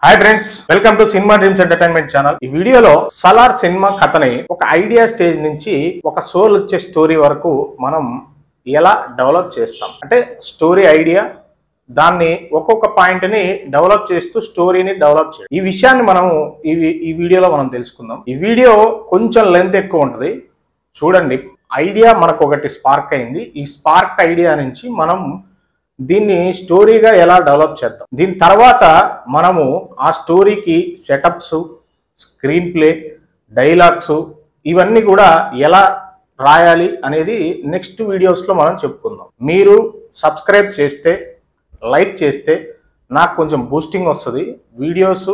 Hi friends, welcome to cinema dreams entertainment channel. ఈ వీడియోలో Salaar cinema కథని ఒక ఐడియా స్టేజ్ నుంచి ఒక సోల్ వచ్చే స్టోరీ వరకు మనం ఎలా డెవలప్ చేస్తాం అంటే స్టోరీ ఐడియా దాన్ని ఒక్కొక్క పాయింట్ ని డెవలప్ చేస్తూ స్టోరీని డెవలప్ చేయడం. ఈ విషయాన్ని మనం ఈ వీడియోలో మనం తెలుసుకుందాం. ఈ వీడియో కొంచెం లెంత్ ఎక్కువ ఉంటుంది, చూడండి. ఐడియా మనకు ఒకటి స్పార్క్ అయింది. ఈ స్పార్క్ ఐడియా నుంచి మనం దీన్ని స్టోరీగా ఎలా డెవలప్ చేద్దాం, దీని తర్వాత మనము ఆ స్టోరీకి సెటప్స్, స్క్రీన్ ప్లే, డైలాగ్స్ ఇవన్నీ కూడా ఎలా రాయాలి అనేది నెక్స్ట్ వీడియోస్లో మనం చెప్పుకుందాం. మీరు సబ్స్క్రైబ్ చేస్తే, లైక్ చేస్తే నాకు కొంచెం బూస్టింగ్ వస్తుంది. వీడియోస్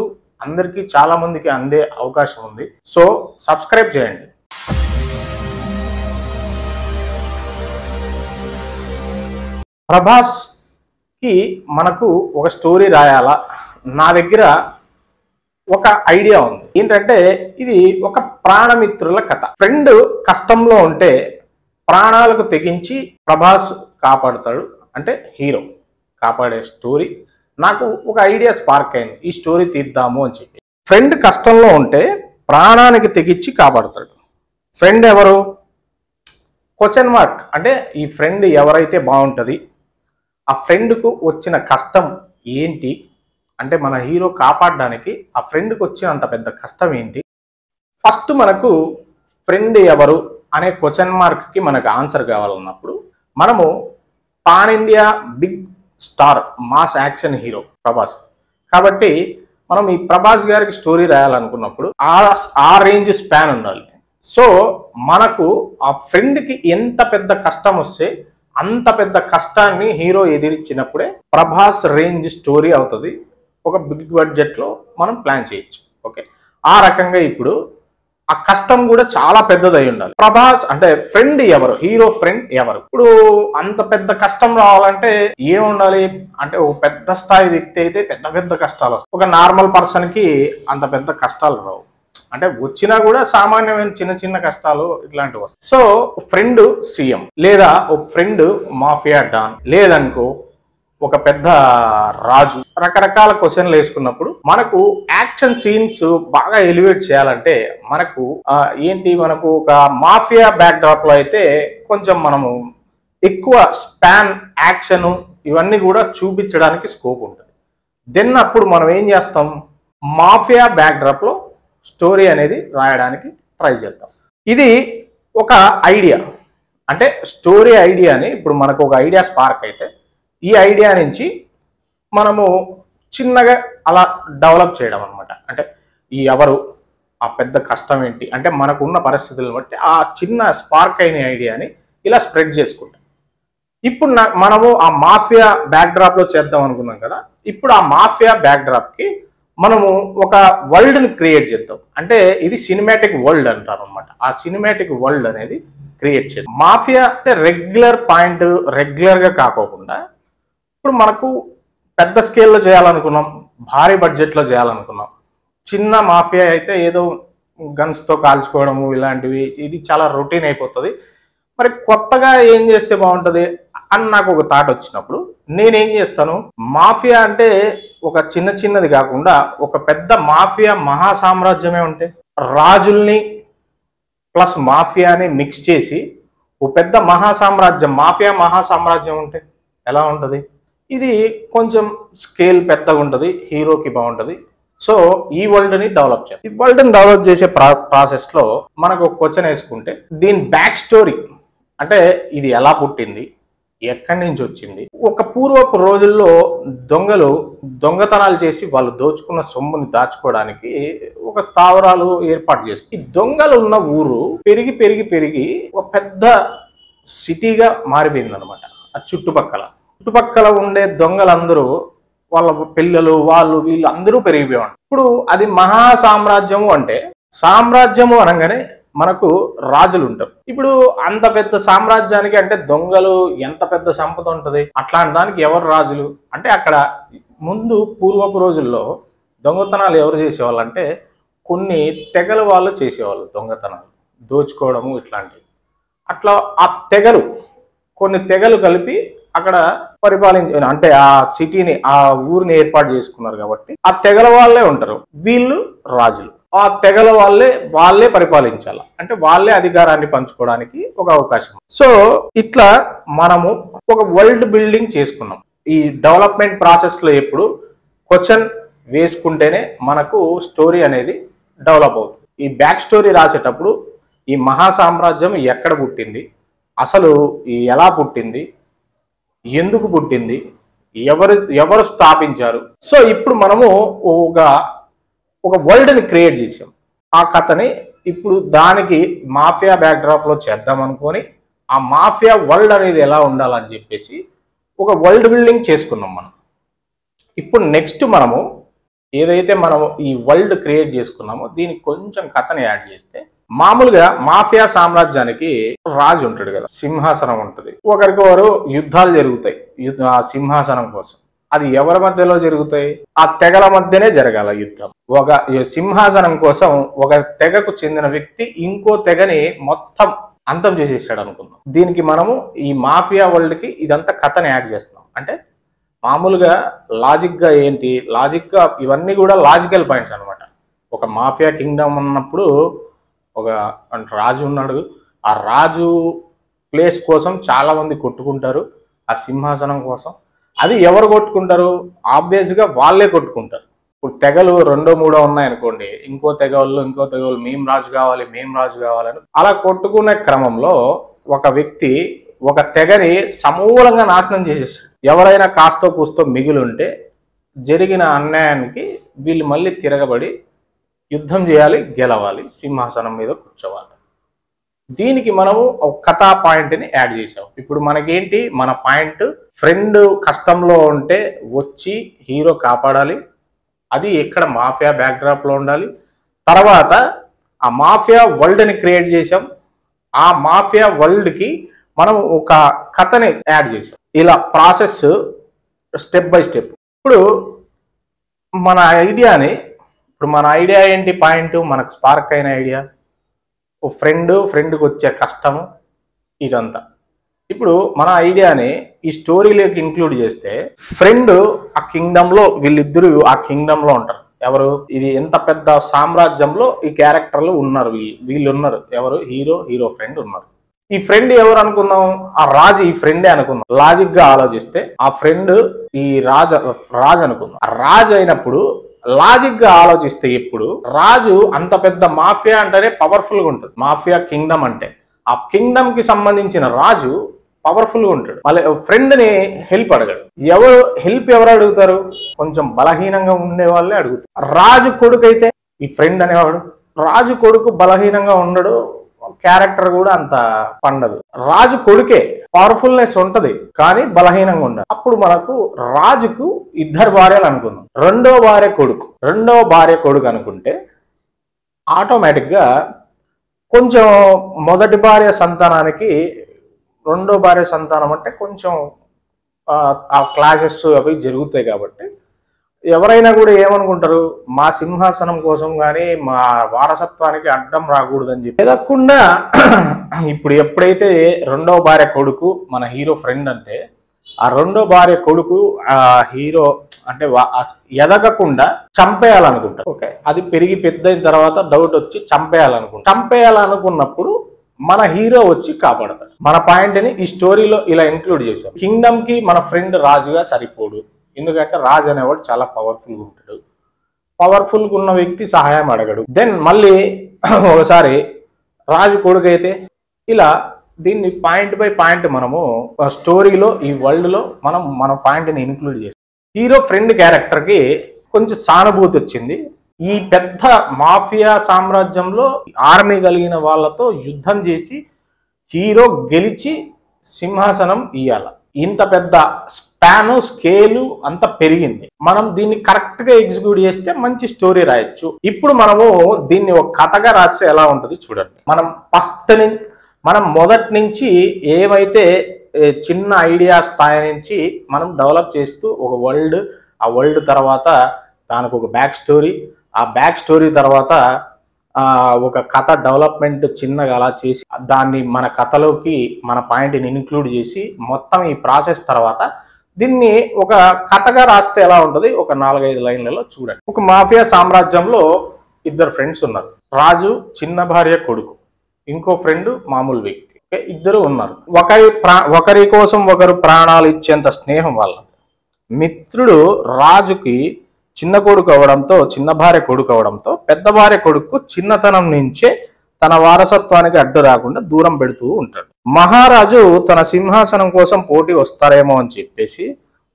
అందరికీ చాలా మందికి అందే అవకాశం ఉంది. సో సబ్స్క్రైబ్ చేయండి. ప్రభాస్ కి మనకు ఒక స్టోరీ రాయాలా, నా దగ్గర ఒక ఐడియా ఉంది. ఏంటంటే ఇది ఒక ప్రాణమిత్రుల కథ. ఫ్రెండ్ కష్టంలో ఉంటే ప్రాణాలకు తెగించి ప్రభాస్ కాపాడుతాడు, అంటే హీరో కాపాడే స్టోరీ. నాకు ఒక ఐడియా స్పార్క్ అయింది, ఈ స్టోరీ తీద్దాము అని చెప్పి. ఫ్రెండ్ కష్టంలో ఉంటే ప్రాణానికి తెగించి కాపాడుతాడు. ఫ్రెండ్ ఎవరు? Question mark. అంటే ఈ ఫ్రెండ్ ఎవరైతే బాగుంటుంది, ఆ ఫ్రెండ్కు వచ్చిన కష్టం ఏంటి, అంటే మన హీరో కాపాడడానికి ఆ ఫ్రెండ్కి వచ్చినంత పెద్ద కష్టం ఏంటి. ఫస్ట్ మనకు ఫ్రెండ్ ఎవరు అనే క్వశ్చన్ మార్క్కి మనకు ఆన్సర్ కావాలన్నప్పుడు మనము pan India big star mass action hero Prabhas. కాబట్టి మనం ఈ ప్రభాస్ గారికి స్టోరీ రాయాలనుకున్నప్పుడు ఆ రేంజ్ స్పాన్ ఉండాలి. సో మనకు ఆ ఫ్రెండ్కి ఎంత పెద్ద కష్టం వస్తే అంత పెద్ద కష్టాన్ని హీరో ఎదిరించినప్పుడే ప్రభాస్ రేంజ్ స్టోరీ అవుతుంది. ఒక బిగ్ బడ్జెట్లో మనం ప్లాన్ చేయొచ్చు. ఓకే, ఆ రకంగా ఇప్పుడు ఆ కష్టం కూడా చాలా పెద్దదై ఉండాలి. ప్రభాస్ అంటే ఫ్రెండ్ ఎవరు, హీరో ఫ్రెండ్ ఎవరు. ఇప్పుడు అంత పెద్ద కష్టం రావాలంటే ఏం ఉండాలి అంటే ఒక పెద్ద స్థాయి వ్యక్తి అయితే పెద్ద పెద్ద కష్టాలు వస్తాయి. ఒక నార్మల్ పర్సన్కి అంత పెద్ద కష్టాలు రావు, అంటే వచ్చినా కూడా సామాన్యమైన చిన్న చిన్న కష్టాలు ఇట్లాంటివి వస్తాయి. సో ఫ్రెండ్ సీఎం, లేదా ఒక ఫ్రెండ్ మాఫియా డాన్, లేదనుకో ఒక పెద్ద రాజు. రకరకాల క్వశ్చన్లు వేసుకున్నప్పుడు మనకు యాక్షన్ సీన్స్ బాగా ఎలివేట్ చేయాలంటే మనకు మనకు ఒక మాఫియా బ్యాక్ డ్రాప్ లో అయితే కొంచెం మనము ఎక్కువ స్పాన్ యాక్షన్ ఇవన్నీ కూడా చూపించడానికి స్కోప్ ఉంటుంది. దెన్ అప్పుడు మనం ఏం చేస్తాం, మాఫియా బ్యాక్ డ్రాప్ లో స్టోరీ అనేది రాయడానికి ట్రై చేద్దాం. ఇది ఒక ఐడియా, అంటే స్టోరీ ఐడియాని ఇప్పుడు మనకు ఒక ఐడియా స్పార్క్ అయితే ఈ ఐడియా నుంచి మనము చిన్నగా అలా డెవలప్ చేయడం అనమాట. అంటే ఈ ఎవరు, ఆ పెద్ద కష్టం ఏంటి, అంటే మనకున్న పరిస్థితులను బట్టి ఆ చిన్న స్పార్క్ అయిన ఐడియాని ఇలా స్ప్రెడ్ చేసుకుంటాం. ఇప్పుడు మనము ఆ మాఫియా బ్యాక్ డ్రాప్లో చేద్దాం అనుకున్నాం కదా. ఇప్పుడు ఆ మాఫియా బ్యాక్ డ్రాప్కి మనము ఒక వరల్డ్ని క్రియేట్ చేద్దాం. అంటే ఇది సినిమాటిక్ వరల్డ్ అంటారు అనమాట. ఆ సినిమాటిక్ వరల్డ్ అనేది క్రియేట్ చేద్దాం. మాఫియా అంటే రెగ్యులర్ పాయింట్, రెగ్యులర్గా కాకోకుండా ఇప్పుడు మనకు పెద్ద స్కేల్లో చేయాలనుకున్నాం, భారీ బడ్జెట్లో చేయాలనుకున్నాం. చిన్న మాఫియా అయితే ఏదో గన్స్తో కాల్చుకోవడము ఇలాంటివి, ఇది చాలా రొటీన్ అయిపోతుంది. మరి కొత్తగా ఏం చేస్తే బాగుంటుంది అని నాకు ఒక థాట్ వచ్చినప్పుడు నేనేం చేస్తాను, మాఫియా అంటే ఒక చిన్న చిన్నది కాకుండా ఒక పెద్ద మాఫియా మహాసామ్రాజ్యమే ఉంటే, రాజుల్ని ప్లస్ మాఫియాని మిక్స్ చేసి ఒక పెద్ద మహాసామ్రాజ్యం, మాఫియా మహాసామ్రాజ్యం ఉంటే ఎలా ఉంటుంది. ఇది కొంచెం స్కేల్ పెద్దగా ఉంటుంది, హీరోకి బాగుంటుంది. సో ఈ వరల్డ్ని డెవలప్ చేయాలి. ఈ వరల్డ్ని డెవలప్ చేసే ప్రాసెస్లో మనకు ఒక క్వశ్చన్ వేసుకుంటే దీని బ్యాక్ స్టోరీ, అంటే ఇది ఎలా పుట్టింది, ఎక్కడి నుంచి వచ్చింది. ఒక పూర్వపు రోజుల్లో దొంగలు దొంగతనాలు చేసి వాళ్ళు దోచుకున్న సొమ్ముని దాచుకోవడానికి ఒక స్థావరాలు ఏర్పాటు చేస్తారు. ఈ దొంగలు ఉన్న ఊరు పెరిగి పెరిగి పెరిగి ఒక పెద్ద సిటీగా మారిపోయింది అనమాట. ఆ చుట్టుపక్కల ఉండే దొంగలందరూ వాళ్ళ పిల్లలు వాళ్ళు వీళ్ళు అందరూ పెరిగిపోయారు. ఇప్పుడు అది మహా సామ్రాజ్యము. అంటే సామ్రాజ్యము అనగానే మనకు రాజులు ఉంటారు. ఇప్పుడు అంత పెద్ద సామ్రాజ్యానికి అంటే దొంగలు ఎంత పెద్ద సంపద ఉంటుంది, అట్లాంటి దానికి ఎవరు రాజులు అంటే అక్కడ ముందు పూర్వపు రోజుల్లో దొంగతనాలు ఎవరు చేసేవాళ్ళు అంటే కొన్ని తెగల వాళ్ళు చేసేవాళ్ళు దొంగతనాలు, దోచుకోవడము ఇట్లాంటివి. అట్లా ఆ తెగలు, కొన్ని తెగలు కలిపి అక్కడ అంటే ఆ సిటీని, ఆ ఊరిని ఏర్పాటు చేసుకున్నారు కాబట్టి ఆ తెగల వాళ్ళే ఉంటారు, వీళ్ళు రాజులు. ఆ తెగల వాళ్ళే పరిపాలించాలి, అంటే వాళ్ళే అధికారాన్ని పంచుకోవడానికి ఒక అవకాశం. సో ఇట్లా మనము ఒక వరల్డ్ బిల్డింగ్ చేసుకున్నాం. ఈ డెవలప్మెంట్ ప్రాసెస్ లో ఎప్పుడు క్వశ్చన్ వేసుకుంటేనే మనకు స్టోరీ అనేది డెవలప్ అవుతుంది. ఈ బ్యాక్ స్టోరీ రాసేటప్పుడు ఈ మహా సామ్రాజ్యం ఎక్కడ పుట్టింది, అసలు ఎలా పుట్టింది, ఎందుకు పుట్టింది, ఎవరు స్థాపించారు. సో ఇప్పుడు మనము ఒక వరల్డ్ని క్రియేట్ చేసాం. ఆ కథని ఇప్పుడు దానికి మాఫియా బ్యాక్డ్రాప్ లో చేద్దాం అనుకొని ఆ మాఫియా వరల్డ్ అనేది ఎలా ఉండాలని చెప్పేసి ఒక వరల్డ్ బిల్డింగ్ చేసుకున్నాం మనం. ఇప్పుడు నెక్స్ట్ మనము ఏదైతే మనము ఈ వరల్డ్ క్రియేట్ చేసుకున్నామో దీనికి కొంచెం కథని యాడ్ చేస్తే, మామూలుగా మాఫియా సామ్రాజ్యానికి రాజు ఉంటాడు కదా, సింహాసనం ఉంటుంది. ఒకరికొకరు యుద్ధాలు జరుగుతాయి ఆ సింహాసనం కోసం. అది ఎవరి మధ్యలో జరుగుతాయి? ఆ తెగల మధ్యనే జరగాల యుద్ధం. ఒక సింహాసనం కోసం ఒక తెగకు చెందిన వ్యక్తి ఇంకో తెగని మొత్తం అంతం చేసేసాడు అనుకుందాం. దీనికి మనము ఈ మాఫియా వరల్డ్ కి ఇదంతా కథని యాడ్ చేస్తున్నాం. అంటే మామూలుగా లాజిక్ గా ఇవన్నీ కూడా లాజికల్ పాయింట్స్ అనమాట. ఒక మాఫియా కింగ్డమ్ ఉన్నప్పుడు ఒక రాజు ఉన్నాడు. ఆ రాజు ప్లేస్ కోసం చాలా మంది కొట్టుకుంటారు, ఆ సింహాసనం కోసం. అది ఎవరు కొట్టుకుంటారు? ఆబ్వియస్ గా వాళ్ళే కొట్టుకుంటారు. ఇప్పుడు తెగలు 2, 3 ఉన్నాయనుకోండి, ఇంకో తెగ వాళ్ళు మేము రాజు కావాలని అలా కొట్టుకునే క్రమంలో ఒక వ్యక్తి ఒక తెగని సమూలంగా నాశనం చేసేస్తాడు. ఎవరైనా కాస్తో కూస్తో మిగిలి ఉంటే జరిగిన అన్యాయానికి వీళ్ళు మళ్ళీ తిరగబడి యుద్ధం చేయాలి, గెలవాలి, సింహాసనం మీద కూర్చోవాలి. దీనికి మనము ఒక కథా పాయింట్ని యాడ్ చేసాం. ఇప్పుడు మనకేంటి, మన పాయింట్ ఫ్రెండ్ కష్టంలో ఉంటే వచ్చి హీరో కాపాడాలి. అది ఎక్కడ మాఫియా బ్యాక్డ్రాప్ లో ఉండాలి. తర్వాత ఆ మాఫియా వరల్డ్ని క్రియేట్ చేసాం. ఆ మాఫియా వరల్డ్కి మనం ఒక కథని యాడ్ చేసాం. ఇలా ప్రాసెస్ స్టెప్ బై స్టెప్. ఇప్పుడు మన ఐడియా ఏంటి? పాయింట్ మనకు స్పార్క్ అయిన ఐడియా ఫ్రెండ్కి వచ్చే కష్టము ఇదంతా. ఇప్పుడు మన ఐడియాని ఈ స్టోరీలోకి ఇంక్లూడ్ చేస్తే, ఫ్రెండ్ ఆ కింగ్డమ్లో, వీళ్ళిద్దరూ ఆ కింగ్డమ్లో ఉంటారు. ఎవరు? ఇది ఎంత పెద్ద సామ్రాజ్యంలో ఈ క్యారెక్టర్లు ఉన్నారు, వీళ్ళు ఉన్నారు. ఎవరు? హీరో ఫ్రెండ్ ఉన్నారు. ఈ ఫ్రెండ్ ఎవరు అనుకుందాం? ఆ రాజు ఈ ఫ్రెండే అనుకుందాం. లాజిక్ గా ఆలోచిస్తే ఆ ఫ్రెండ్ ఈ రాజు అనుకుందాం. ఆ రాజు అయినప్పుడు లాజిక్ గా ఆలోచిస్తే ఎప్పుడు రాజు అంత పెద్ద మాఫియా అంటేనే పవర్ఫుల్ గా ఉంటుంది. మాఫియా కింగ్డమ్ అంటే ఆ కింగ్డమ్ కి సంబంధించిన రాజు పవర్ఫుల్ గా ఉంటాడు. మళ్ళీ ఫ్రెండ్ ని హెల్ప్ అడగడు. ఎవరు అడుగుతారు? కొంచెం బలహీనంగా ఉండే వాళ్ళే అడుగుతారు. రాజు కొడుకు అయితే ఈ ఫ్రెండ్ అనేవాడు, రాజు కొడుకు బలహీనంగా ఉండడు, క్యారెక్టర్ కూడా అంత పండదు. రాజు కొడుకే పవర్ఫుల్నెస్ ఉంటది కానీ బలహీనంగా ఉండదు. అప్పుడు మనకు రాజుకు 2 భార్యలు అనుకుందాం. రెండో భార్య కొడుకు అనుకుంటే ఆటోమేటిక్ గా కొంచెం మొదటి భార్య సంతానానికి రెండో భార్య సంతానం అంటే కొంచెం ఆ క్లాషెస్ అవి జరుగుతాయి. కాబట్టి ఎవరైనా కూడా ఏమనుకుంటారు, మా సింహాసనం కోసం కానీ మా వారసత్వానికి అడ్డం రాకూడదని చెప్పి ఎదగకుండా ఇప్పుడు ఎప్పుడైతే రెండో భార్య కొడుకు మన హీరో ఫ్రెండ్ అంటే, ఆ రెండో భార్య కొడుకు ఆ హీరో అంటే ఎదగకుండా చంపేయాలనుకుంటారు. ఓకే, అది పెరిగి పెద్దయిన తర్వాత డౌట్ వచ్చి చంపేయాలనుకున్నప్పుడు మన హీరో వచ్చి కాపాడతాడు. మన పాయింట్ ని ఈ స్టోరీలో ఇలా ఇంక్లూడ్ చేశాం. కింగ్డమ్ కి మన ఫ్రెండ్ రాజుగా సరిపోడు, ఎందుకంటే రాజు అనేవాడు చాలా పవర్ఫుల్గా ఉంటాడు. పవర్ఫుల్గా ఉన్న వ్యక్తి సహాయం అడగడు. దెన్ మళ్ళీ ఒకసారి రాజు కొడుకు అయితే ఇలా దీన్ని పాయింట్ బై పాయింట్ మనము స్టోరీలో ఈ వరల్డ్ లో మన పాయింట్ని ఇంక్లూడ్ చేస్తాం. హీరో ఫ్రెండ్ క్యారెక్టర్కి కొంచెం సానుభూతి వచ్చింది. ఈ పెద్ద మాఫియా సామ్రాజ్యంలో ఆర్మీ కలిగిన వాళ్ళతో యుద్ధం చేసి హీరో గెలిచి సింహాసనం ఇయ్యాల. ఇంత పెద్ద స్కేలు అంత పెరిగింది. మనం దీన్ని కరెక్ట్ గా ఎగ్జిక్యూట్ చేస్తే మంచి స్టోరీ రాయొచ్చు. ఇప్పుడు మనము దీన్ని ఒక కథగా రాస్తే ఎలా ఉంటుంది చూడండి. మనం మొదటి నుంచి ఏమైతే చిన్న ఐడియా స్థాయి నుంచి మనం డెవలప్ చేస్తూ ఒక ఆ వరల్డ్ తర్వాత దానికి ఒక బ్యాక్ స్టోరీ, ఆ బ్యాక్ స్టోరీ తర్వాత ఒక కథ డెవలప్మెంట్ చిన్నగా అలా చేసి దాన్ని మన కథలోకి మన పాయింట్ని ఇన్క్లూడ్ చేసి మొత్తం ఈ ప్రాసెస్ తర్వాత దీన్ని ఒక కథగా రాస్తే ఎలా ఉంటుంది, ఒక 4-5 లైన్లలో చూడండి. ఒక మాఫియా సామ్రాజ్యంలో ఇద్దరు ఫ్రెండ్స్ ఉన్నారు. రాజు, చిన్న భార్య, కొడుకు. ఇంకో ఫ్రెండ్ మామూలు వ్యక్తి. ఇద్దరు ఉన్నారు. ఒకరి కోసం ఒకరు ప్రాణాలు ఇచ్చేంత స్నేహం వాళ్ళ. మిత్రుడు రాజుకి చిన్న కొడుకు అవడంతో, చిన్న భార్య కొడుకు అవడంతో పెద్ద భార్య కొడుకు చిన్నతనం నుంచే తన వారసత్వానికి అడ్డు రాకుండా దూరం పెడుతూ ఉంటాడు. మహారాజు తన సింహాసనం కోసం పోటీ వస్తారేమో అని చెప్పేసి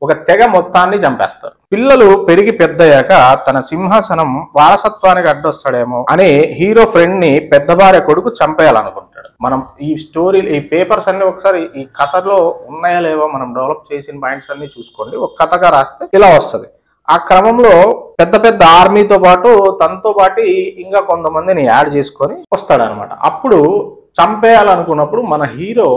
ఒక తెగ మొత్తాన్ని చంపేస్తారు. పిల్లలు పెరిగి పెద్దయ్యాక తన సింహాసనం వారసత్వానికి అడ్డొస్తాడేమో అని హీరో ఫ్రెండ్ ని పెద్ద భార్య కొడుకు చంపేయాలనుకుంటాడు. మనం ఈ స్టోరీ, ఈ పేపర్స్ అన్ని ఒకసారి ఈ కథలో ఉన్నాయా లేవో మనం డెవలప్ చేసిన పాయింట్స్ అన్ని చూసుకోండి. ఒక కథగా రాస్తే ఇలా వస్తుంది. ఆ క్రమంలో పెద్ద పెద్ద ఆర్మీతో పాటు తనతో పాటు ఇంకా కొంతమందిని యాడ్ చేసుకొని వస్తాడనమాట. అప్పుడు చంపేయాలనుకున్నప్పుడు మన హీరో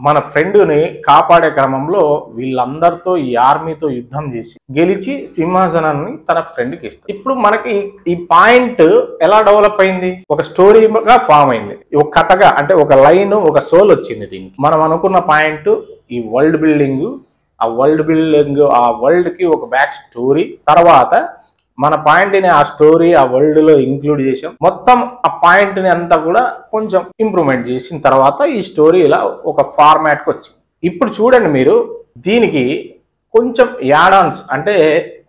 మన ఫ్రెండ్ని కాపాడే క్రమంలో వీళ్ళందరితో ఈ ఆర్మీతో యుద్ధం చేసి గెలిచి సింహాసనాన్ని తన ఫ్రెండ్కి ఇస్తాడు. ఇప్పుడు మనకి ఈ పాయింట్ ఎలా డెవలప్ అయింది, ఒక స్టోరీగా ఫామ్ అయింది, ఒక కథగా, అంటే ఒక లైన్, ఒక సోల్ వచ్చింది దీనికి. మనం అనుకున్న పాయింట్ ఈ వరల్డ్ బిల్డింగ్, ఆ వరల్డ్ కి ఒక బ్యాక్ స్టోరీ, తర్వాత మన పాయింట్ ని ఆ స్టోరీ ఆ వరల్డ్ లో ఇంక్లూడ్ చేసాం. మొత్తం ఆ పాయింట్ ని అంతా కూడా కొంచెం ఇంప్రూవ్మెంట్ చేసిన తర్వాత ఈ స్టోరీ ఇలా ఒక ఫార్మాట్ కి వచ్చింది. ఇప్పుడు చూడండి మీరు, దీనికి కొంచెం యాడ్ ఆన్స్ అంటే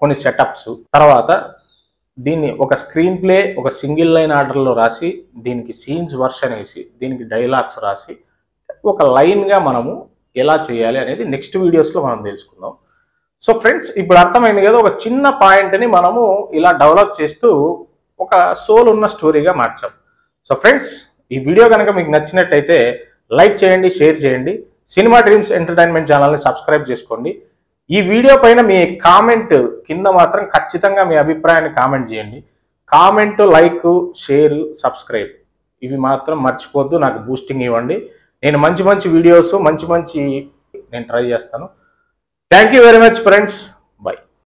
కొన్ని సెటప్స్, తర్వాత దీన్ని ఒక స్క్రీన్ ప్లే ఒక సింగిల్ లైన్ ఆర్డర్లో రాసి, దీనికి సీన్స్ వర్షన్ వేసి, దీనికి డైలాగ్స్ రాసి ఒక లైన్గా మనము ఎలా చేయాలి అనేది నెక్స్ట్ వీడియోస్లో మనం తెలుసుకుందాం. సో ఫ్రెండ్స్, ఇప్పుడు అర్థమైంది కదా, ఒక చిన్న పాయింట్ని మనము ఇలా డెవలప్ చేస్తూ ఒక సోల్ ఉన్న స్టోరీగా మార్చాం. సో ఫ్రెండ్స్, ఈ వీడియో కనుక మీకు నచ్చినట్టయితే లైక్ చేయండి, షేర్ చేయండి. సినిమా డ్రీమ్స్ ఎంటర్టైన్మెంట్ ఛానల్ని సబ్స్క్రైబ్ చేసుకోండి. ఈ వీడియో పైన మీ కామెంట్ కింద మాత్రం ఖచ్చితంగా మీ అభిప్రాయాన్ని కామెంట్ చేయండి. కామెంట్, లైక్, షేర్, సబ్స్క్రైబ్ ఇవి మాత్రం మర్చిపోద్దు. నాకు బూస్టింగ్ ఇవ్వండి. నేను మంచి వీడియోస్ నేను ట్రై చేస్తాను. Thank you very much friends. By.